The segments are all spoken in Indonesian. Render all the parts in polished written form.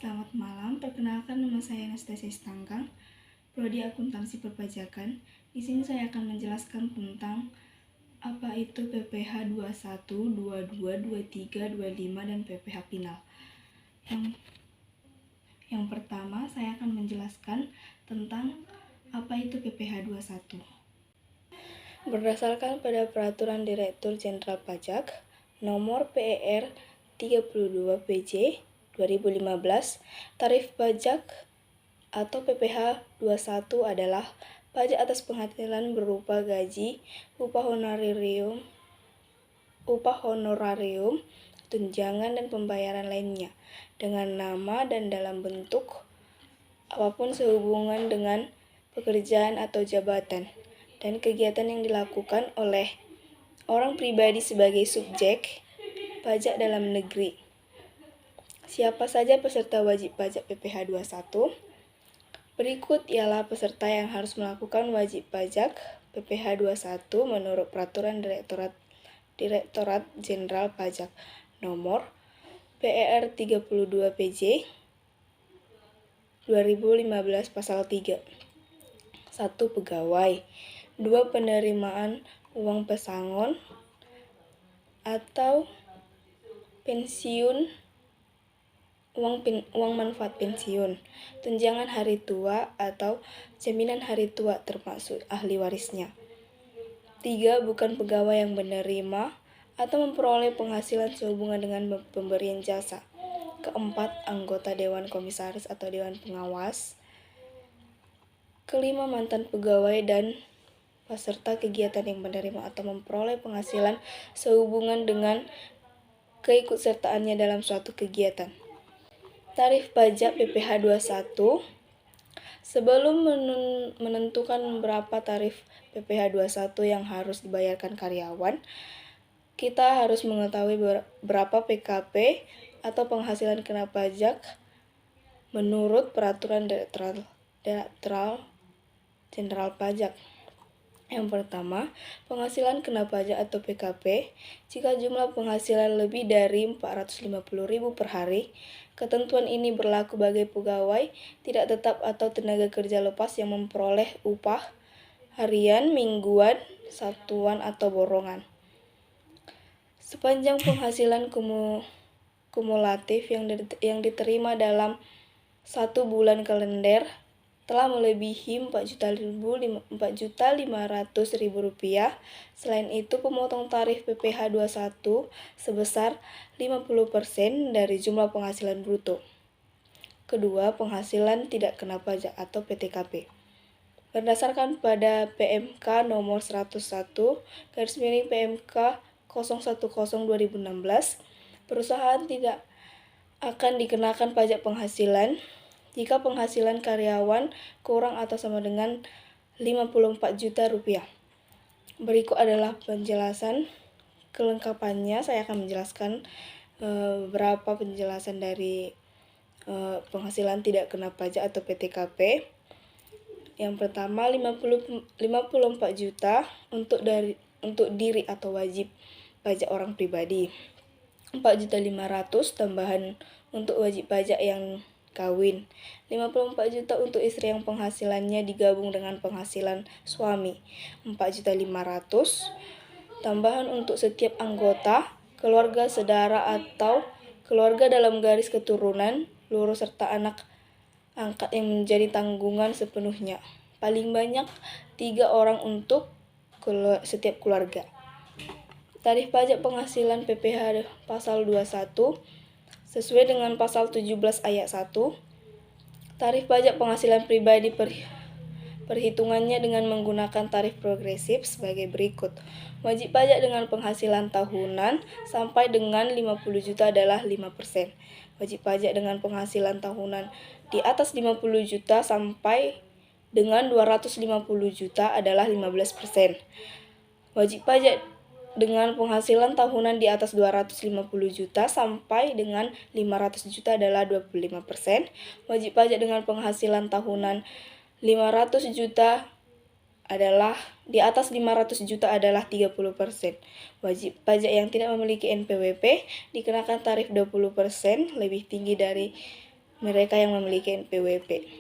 Selamat malam, perkenalkan nama saya Anastasia Stangkang, Prodi Akuntansi Perpajakan. Di sini saya akan menjelaskan tentang apa itu PPh 21, 22, 23, 25, dan PPh final. Yang pertama, saya akan menjelaskan tentang apa itu PPh 21. Berdasarkan pada Peraturan Direktur Jenderal Pajak Nomor PER 32 PJ 2015, tarif pajak atau PPh 21 adalah pajak atas penghasilan berupa gaji, upah honorarium, tunjangan, dan pembayaran lainnya dengan nama dan dalam bentuk apapun sehubungan dengan pekerjaan atau jabatan dan kegiatan yang dilakukan oleh orang pribadi sebagai subjek pajak dalam negeri. Siapa saja peserta wajib pajak PPh 21? Berikut ialah peserta yang harus melakukan wajib pajak PPh 21 menurut Peraturan Direktorat Jenderal Pajak Nomor PER 32 PJ 2015 Pasal 3. 1. Pegawai. 2. Penerimaan uang pesangon atau pensiun, uang manfaat pensiun, tunjangan hari tua atau jaminan hari tua termasuk ahli warisnya. 3. Bukan pegawai yang menerima atau memperoleh penghasilan sehubungan dengan pemberian jasa. 4. Anggota Dewan Komisaris atau Dewan Pengawas. 5. Mantan pegawai dan peserta kegiatan yang menerima atau memperoleh penghasilan sehubungan dengan keikutsertaannya dalam suatu kegiatan. Tarif pajak PPh 21. Sebelum menentukan berapa tarif PPh 21 yang harus dibayarkan karyawan, kita harus mengetahui berapa PKP atau penghasilan kena pajak menurut Peraturan Direktorat Jenderal Pajak. Yang pertama, penghasilan kena pajak atau PKP jika jumlah penghasilan lebih dari 450.000 per hari. Ketentuan ini berlaku bagi pegawai tidak tetap atau tenaga kerja lepas yang memperoleh upah harian, mingguan, satuan, atau borongan. Sepanjang penghasilan kumulatif yang diterima dalam 1 bulan kalender telah melebihi Rp4.500.000. Selain itu, pemotong tarif PPh 21 sebesar 50% dari jumlah penghasilan bruto. Kedua, penghasilan tidak kena pajak atau PTKP. Berdasarkan pada PMK nomor 101/PMK 010/2016, perusahaan tidak akan dikenakan pajak penghasilan jika penghasilan karyawan kurang atau sama dengan Rp54 juta. Berikut adalah penjelasan kelengkapannya. Saya akan menjelaskan beberapa penjelasan dari penghasilan tidak kena pajak atau PTKP. Yang pertama, 54 juta untuk diri atau wajib pajak orang pribadi. 4.500.000 tambahan untuk wajib pajak yang kawin. 54 juta untuk istri yang penghasilannya digabung dengan penghasilan suami. 4.500.000 tambahan untuk setiap anggota keluarga, saudara atau keluarga dalam garis keturunan, lurus serta anak angkat yang menjadi tanggungan sepenuhnya. Paling banyak 3 orang untuk setiap keluarga. Tarif pajak penghasilan PPh Pasal 21 sesuai dengan Pasal 17 Ayat 1. Tarif pajak penghasilan pribadi perhitungannya dengan menggunakan tarif progresif sebagai berikut. Wajib pajak dengan penghasilan tahunan sampai dengan 50 juta adalah 5%. Wajib pajak dengan penghasilan tahunan di atas 50 juta sampai dengan 250 juta adalah 15%. Wajib pajak dengan penghasilan tahunan di atas 250 juta sampai dengan 500 juta adalah 25%. Wajib pajak dengan penghasilan tahunan 500 juta adalah di atas 500 juta adalah 30%. Wajib pajak yang tidak memiliki NPWP dikenakan tarif 20% lebih tinggi dari mereka yang memiliki NPWP.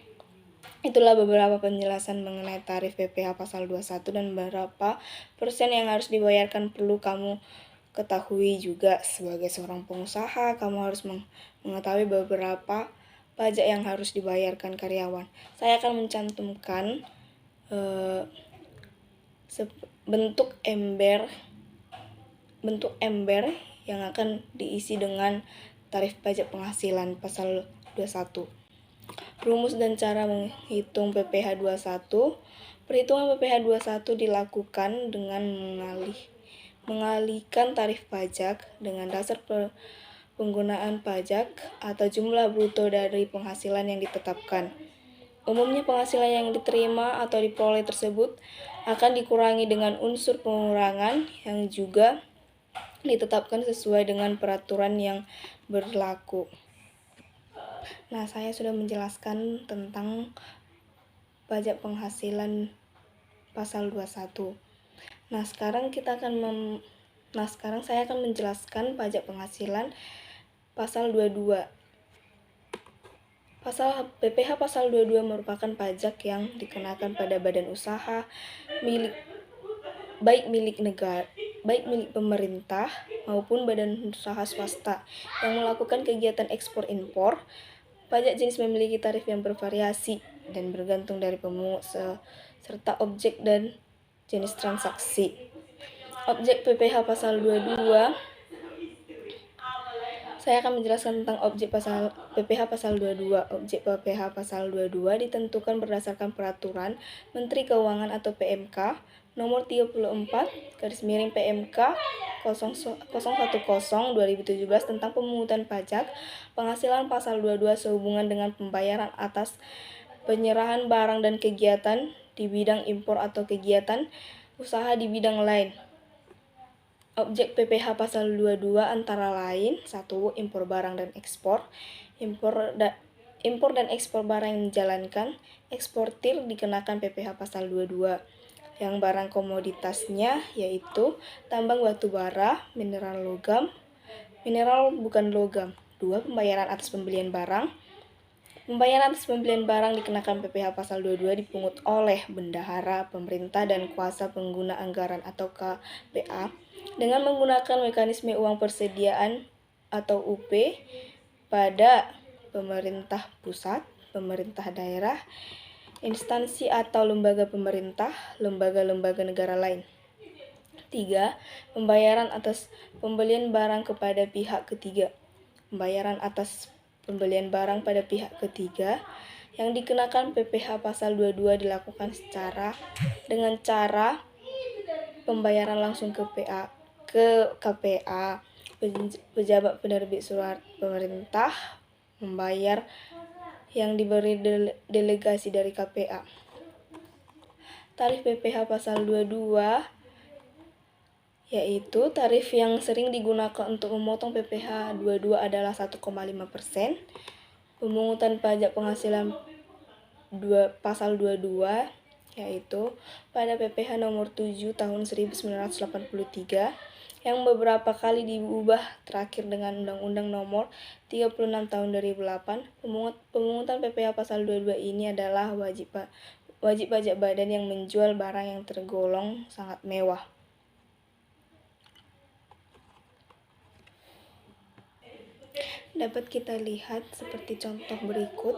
Itulah beberapa penjelasan mengenai tarif PPh pasal 21 dan berapa persen yang harus dibayarkan. Perlu kamu ketahui juga sebagai seorang pengusaha, kamu harus mengetahui beberapa pajak yang harus dibayarkan karyawan. Saya akan mencantumkan bentuk ember yang akan diisi dengan tarif pajak penghasilan pasal 21. Rumus dan cara menghitung PPh 21. Perhitungan PPh 21 dilakukan dengan mengalihkan tarif pajak dengan dasar penggunaan pajak atau jumlah bruto dari penghasilan yang ditetapkan. Umumnya penghasilan yang diterima atau diperoleh tersebut akan dikurangi dengan unsur pengurangan yang juga ditetapkan sesuai dengan peraturan yang berlaku. Nah, saya sudah menjelaskan tentang pajak penghasilan pasal 21. Nah, sekarang saya akan menjelaskan pajak penghasilan pasal 22. PPh pasal 22 merupakan pajak yang dikenakan pada badan usaha baik milik pemerintah maupun badan usaha swasta yang melakukan kegiatan ekspor impor. Pajak jenis memiliki tarif yang bervariasi dan bergantung dari pemungut serta objek dan jenis transaksi. Objek PPh pasal 22. Saya akan menjelaskan tentang objek PPh pasal 22. Objek PPh pasal 22 ditentukan berdasarkan peraturan Menteri Keuangan atau PMK nomor 34/PMK 010/2017 tentang pemungutan pajak penghasilan pasal 22 sehubungan dengan pembayaran atas penyerahan barang dan kegiatan di bidang impor atau kegiatan usaha di bidang lain. Objek PPh pasal 22 antara lain: 1. Impor barang dan ekspor. Impor dan ekspor barang yang dijalankan. Eksportir dikenakan PPh pasal 22. Yang barang komoditasnya yaitu tambang batu bara, mineral bukan logam. 2. Pembayaran atas pembelian barang. Pembayaran atas pembelian barang dikenakan PPh pasal 22 dipungut oleh bendahara, pemerintah, dan kuasa pengguna anggaran atau KPA dengan menggunakan mekanisme uang persediaan atau UP pada pemerintah pusat, pemerintah daerah, instansi atau lembaga pemerintah, lembaga-lembaga negara lain. 3. Pembayaran atas pembelian barang kepada pihak ketiga. Pembayaran atas pembelian barang pada pihak ketiga yang dikenakan PPh pasal 22 dilakukan dengan cara pembayaran langsung ke KPA, pejabat penerbit surat pemerintah membayar yang diberi delegasi dari KPA. Tarif PPh pasal 22 yaitu tarif yang sering digunakan untuk memotong PPh 22 adalah 1,5%. Pemungutan pajak penghasilan pasal 22 yaitu pada PPh nomor 7 tahun 1983 yang beberapa kali diubah terakhir dengan Undang-Undang nomor 36 tahun 2008. Pemungutan PPh pasal 22 ini adalah wajib pajak badan yang menjual barang yang tergolong sangat mewah. Dapat kita lihat seperti contoh berikut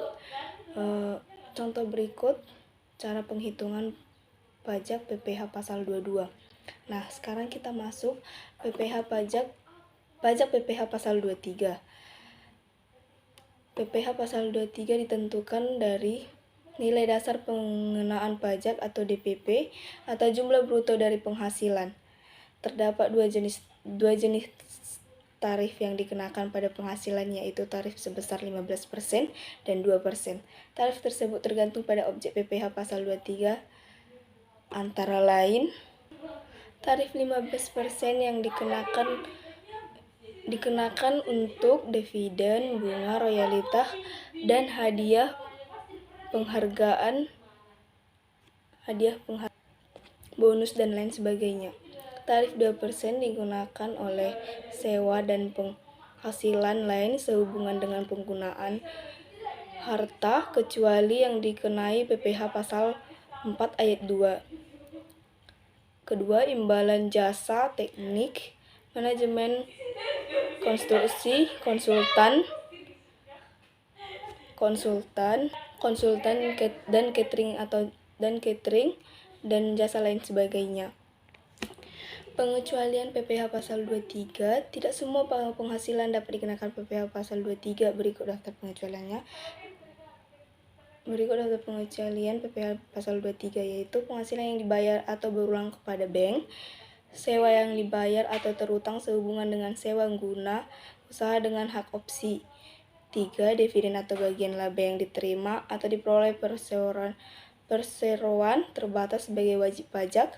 cara penghitungan pajak PPh pasal 22. Nah, sekarang kita masuk pajak PPh pasal 23. PPh pasal 23 ditentukan dari nilai dasar pengenaan pajak atau DPP atau jumlah bruto dari penghasilan. Terdapat dua jenis tarif yang dikenakan pada penghasilan, yaitu tarif sebesar 15% dan 2%. Tarif tersebut tergantung pada objek PPh pasal 23 antara lain tarif 15% yang dikenakan untuk dividen, bunga, royalitas, dan hadiah penghargaan, bonus dan lain sebagainya. Tarif 2% digunakan oleh sewa dan penghasilan lain sehubungan dengan penggunaan harta kecuali yang dikenai PPh pasal 4 ayat 2. Kedua, imbalan jasa teknik, manajemen, konstruksi, konsultan dan catering dan jasa lain sebagainya. Pengecualian PPh pasal 23, tidak semua penghasilan dapat dikenakan PPh pasal 23. Berikut daftar pengecualiannya. Berikut daftar pengecualian PPh pasal 23, yaitu penghasilan yang dibayar atau berulang kepada bank, sewa yang dibayar atau terutang sehubungan dengan sewa guna usaha dengan hak opsi. 3. Dividen atau bagian laba yang diterima atau diperoleh perseroan terbatas sebagai wajib pajak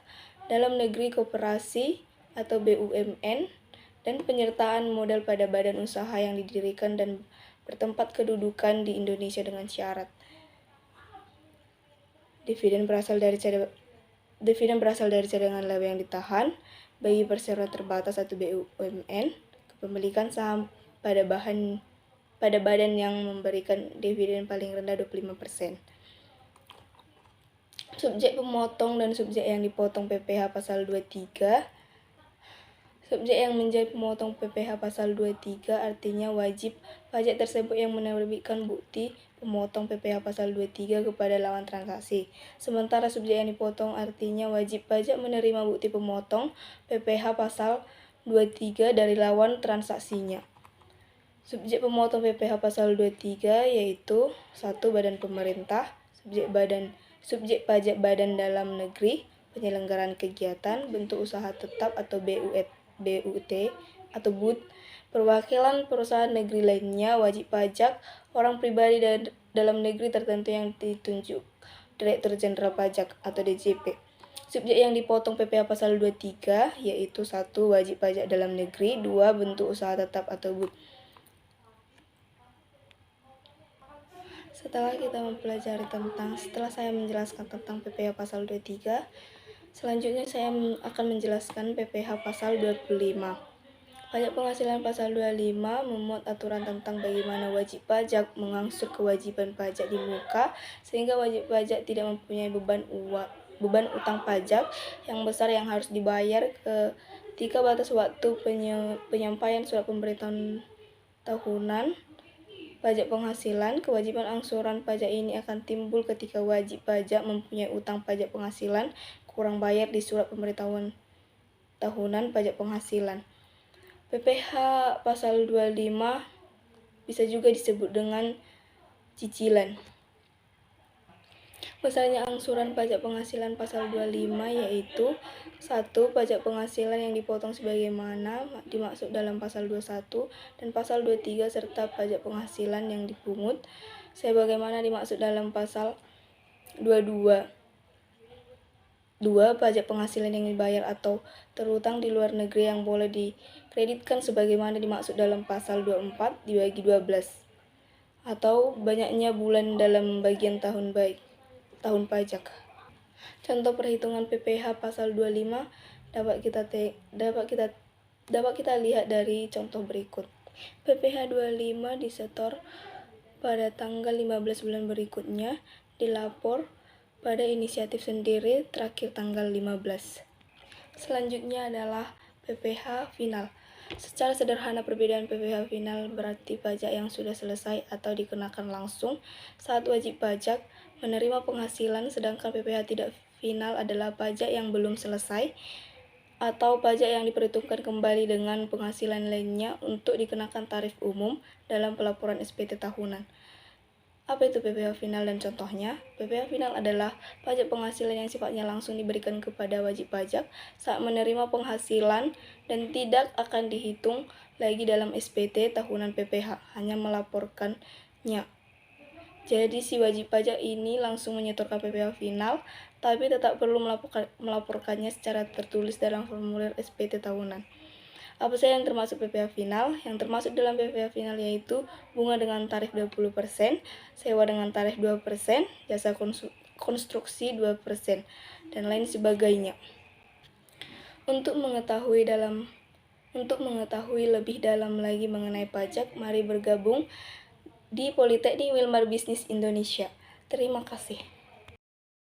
dalam negeri, koperasi atau BUMN, dan penyertaan modal pada badan usaha yang didirikan dan bertempat kedudukan di Indonesia dengan syarat. Dividen berasal dari cadangan laba yang ditahan bagi perseroan terbatas atau BUMN, kepemilikan saham pada badan yang memberikan dividen paling rendah 25%. Subjek pemotong dan subjek yang dipotong PPh pasal 23. Subjek yang menjadi pemotong PPh pasal 23 artinya wajib pajak tersebut yang menerbitkan bukti pemotong PPh pasal 23 kepada lawan transaksi. Sementara subjek yang dipotong artinya wajib pajak menerima bukti pemotong PPh pasal 23 dari lawan transaksinya. Subjek pemotong PPh pasal 23 yaitu 1. Badan pemerintah, subjek pajak badan dalam negeri, penyelenggaraan kegiatan, bentuk usaha tetap atau BUT atau BUT, perwakilan perusahaan negeri lainnya, wajib pajak, orang pribadi dalam negeri tertentu yang ditunjuk Direktur Jenderal Pajak atau DJP. Subjek yang dipotong PPh pasal 23 yaitu 1. Wajib pajak dalam negeri, 2. Bentuk usaha tetap atau BUT. Setelah saya menjelaskan tentang PPh pasal 23, selanjutnya saya akan menjelaskan PPh pasal 25. Pajak penghasilan pasal 25 memuat aturan tentang bagaimana wajib pajak mengangsur kewajiban pajak di muka sehingga wajib pajak tidak mempunyai beban utang pajak yang besar yang harus dibayar ketika batas waktu penyampaian surat pemberitahuan tahunan pajak penghasilan. Kewajiban angsuran pajak ini akan timbul ketika wajib pajak mempunyai utang pajak penghasilan kurang bayar di surat pemberitahuan tahunan pajak penghasilan. PPh pasal 25 bisa juga disebut dengan cicilan. Besarnya angsuran pajak penghasilan pasal 25 yaitu 1. Pajak penghasilan yang dipotong sebagaimana dimaksud dalam pasal 21 dan pasal 23 serta pajak penghasilan yang dipungut sebagaimana dimaksud dalam pasal 22. 2. Pajak penghasilan yang dibayar atau terutang di luar negeri yang boleh dikreditkan sebagaimana dimaksud dalam pasal 24 dibagi 12 atau banyaknya bulan dalam bagian tahun pajak. Contoh perhitungan PPh pasal 25 dapat kita lihat dari contoh berikut. PPh 25 disetor pada tanggal 15 bulan berikutnya, dilapor pada inisiatif sendiri terakhir tanggal 15. Selanjutnya adalah PPh final. Secara sederhana, perbedaan PPh final berarti pajak yang sudah selesai atau dikenakan langsung saat wajib pajak menerima penghasilan, sedangkan PPh tidak final adalah pajak yang belum selesai atau pajak yang diperhitungkan kembali dengan penghasilan lainnya untuk dikenakan tarif umum dalam pelaporan SPT tahunan. Apa itu PPh final dan contohnya? PPh final adalah pajak penghasilan yang sifatnya langsung diberikan kepada wajib pajak saat menerima penghasilan dan tidak akan dihitung lagi dalam SPT tahunan PPh, hanya melaporkannya. Jadi si wajib pajak ini langsung menyetorkan PPh final, tapi tetap perlu melaporkannya secara tertulis dalam formulir SPT tahunan. Apa saja yang termasuk PPh final? Yang termasuk dalam PPh final yaitu bunga dengan tarif 20%, sewa dengan tarif 2%, jasa konstruksi 2%, dan lain sebagainya. Untuk mengetahui lebih dalam lagi mengenai pajak, mari bergabung di Politeknik Wilmar Bisnis Indonesia. Terima kasih.